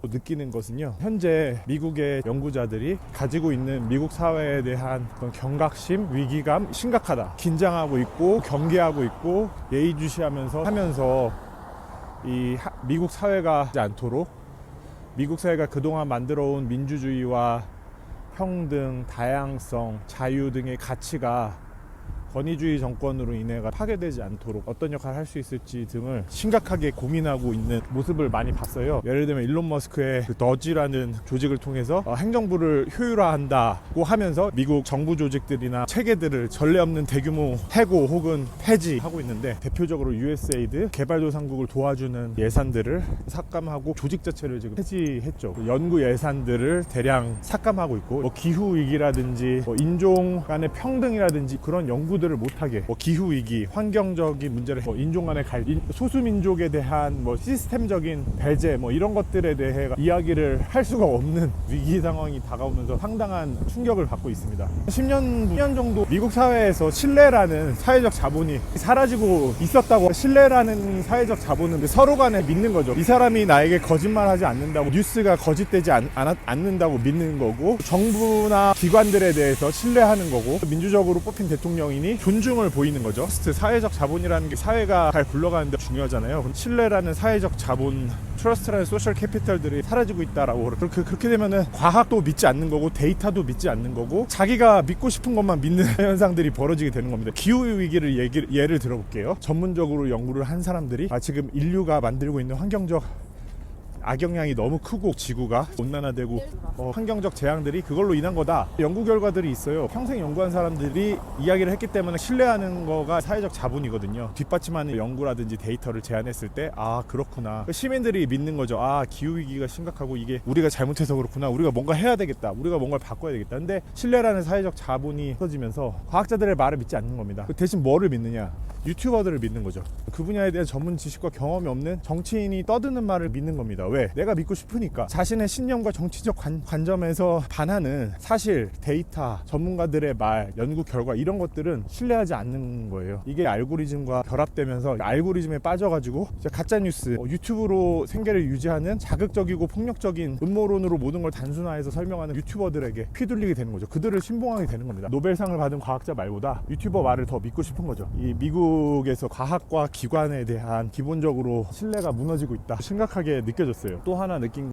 느끼는 것은요, 현재 미국의 연구자들이 가지고 있는 미국 사회에 대한 그런 경각심, 위기감 심각하다, 긴장하고 있고 경계하고 있고 예의주시하면서 미국 사회가 하지 않도록, 미국 사회가 그동안 만들어온 민주주의와 평등, 다양성, 자유 등의 가치가 권위주의 정권으로 인해 파괴되지 않도록 어떤 역할을 할 수 있을지 등을 심각하게 고민하고 있는 모습을 많이 봤어요. 예를 들면 일론 머스크의 그 더지라는 조직을 통해서 행정부를 효율화한다고 하면서 미국 정부 조직들이나 체계들을 전례 없는 대규모 해고 혹은 폐지하고 있는데, 대표적으로 USAID 개발도상국을 도와주는 예산들을 삭감하고 조직 자체를 지금 폐지했죠. 연구 예산들을 대량 삭감하고 있고, 기후위기라든지 인종 간의 평등이라든지 그런 연구들을 못하게, 기후위기, 환경적인 문제를, 인종 간의 갈등, 소수민족에 대한 시스템적인 배제 이런 것들에 대해 이야기를 할 수가 없는 위기 상황이 다가오면서 상당한 충격을 받고 있습니다. 10년 정도 미국 사회에서 신뢰라는 사회적 자본이 사라지고 있었다고. 신뢰라는 사회적 자본은 서로 간에 믿는 거죠. 이 사람이 나에게 거짓말하지 않는다고, 뉴스가 거짓되지 않는다고 믿는 거고, 정부나 기관들에 대해서 신뢰하는 거고, 민주적으로 뽑힌 대통령이니 존중을 보이는 거죠. 사회적 자본이라는 게 사회가 잘 굴러가는데 중요하잖아요. 신뢰라는 사회적 자본, 트러스트라는 소셜 캐피털들이 사라지고 있다라고. 그렇게 되면은 과학도 믿지 않는 거고, 데이터도 믿지 않는 거고, 자기가 믿고 싶은 것만 믿는 현상들이 벌어지게 되는 겁니다. 기후위기를 예를 들어볼게요. 전문적으로 연구를 한 사람들이 지금 인류가 만들고 있는 환경적 악영향이 너무 크고, 지구가 온난화되고 환경적 재앙들이 그걸로 인한 거다, 연구 결과들이 있어요. 평생 연구한 사람들이 이야기를 했기 때문에 신뢰하는 거가 사회적 자본이거든요. 뒷받침하는 연구라든지 데이터를 제안했을 때 그렇구나, 시민들이 믿는 거죠. 기후위기가 심각하고 이게 우리가 잘못해서 그렇구나, 우리가 뭔가 해야 되겠다, 우리가 뭔가를 바꿔야 되겠다. 근데 신뢰라는 사회적 자본이 터지면서 과학자들의 말을 믿지 않는 겁니다. 대신 뭐를 믿느냐? 유튜버들을 믿는 거죠. 그 분야에 대한 전문 지식과 경험이 없는 정치인이 떠드는 말을 믿는 겁니다. 왜? 내가 믿고 싶으니까. 자신의 신념과 정치적 관점에서 반하는 사실, 데이터, 전문가들의 말, 연구 결과, 이런 것들은 신뢰하지 않는 거예요. 이게 알고리즘과 결합되면서 알고리즘에 빠져가지고 가짜뉴스, 유튜브로 생계를 유지하는 자극적이고 폭력적인 음모론으로 모든 걸 단순화해서 설명하는 유튜버들에게 휘둘리게 되는 거죠. 그들을 신봉하게 되는 겁니다. 노벨상을 받은 과학자 말보다 유튜버 말을 더 믿고 싶은 거죠. 이 미국에서 과학과 기관에 대한 기본적으로 신뢰가 무너지고 있다, 심각하게 느껴졌어요. 또 하나 느낀